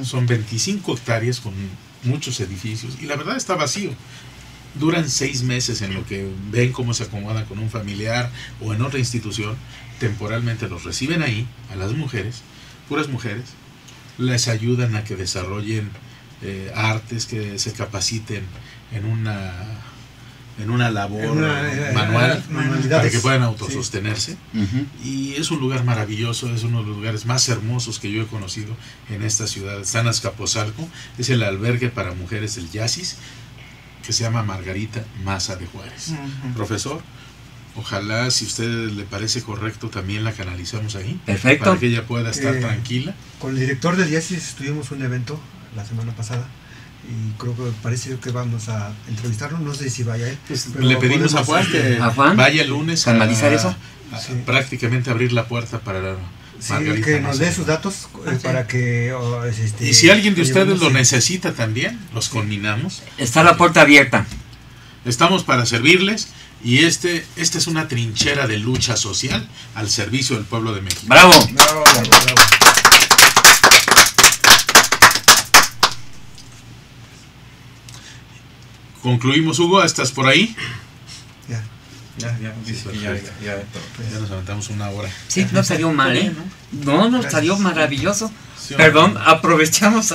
son 25 hectáreas con muchos edificios, y la verdad está vacío. Duran 6 meses en lo que ven cómo se acomodan con un familiar o en otra institución. Temporalmente los reciben ahí, a las mujeres, puras mujeres, les ayudan a que desarrollen artes, que se capaciten en una labor manual, para que puedan autosostenerse. Y es un lugar maravilloso, es uno de los lugares más hermosos que yo he conocido en esta ciudad. Está en Azcapotzalco, es el albergue para mujeres del IASIS, que se llama Margarita Maza de Juárez. Profesor, ojalá, si a usted le parece correcto, también la canalizamos ahí. Perfecto. Para que ella pueda estar tranquila. Con el director del IASIS tuvimos un evento la semana pasada y creo que parece que vamos a entrevistarlo, no sé si vaya él. Pues pero le pedimos a podemos, Juan que ¿A Juan? vaya el lunes ¿Canalizar eso? Sí. prácticamente abrir la puerta para sí, Margarita que nos Maza. dé sus datos para que Y si alguien de ustedes llevemos lo el- necesita también, los combinamos. Está la puerta abierta. Estamos para servirles, y esta es una trinchera de lucha social al servicio del pueblo de México. ¡Bravo! Bravo, bravo, bravo. Concluimos, Hugo, ¿estás por ahí? Ya. Ya, dice que ya. Ya nos aventamos una hora. Sí, no salió mal, ¿eh? No, nos salió maravilloso. Sí, Perdón, aprovechamos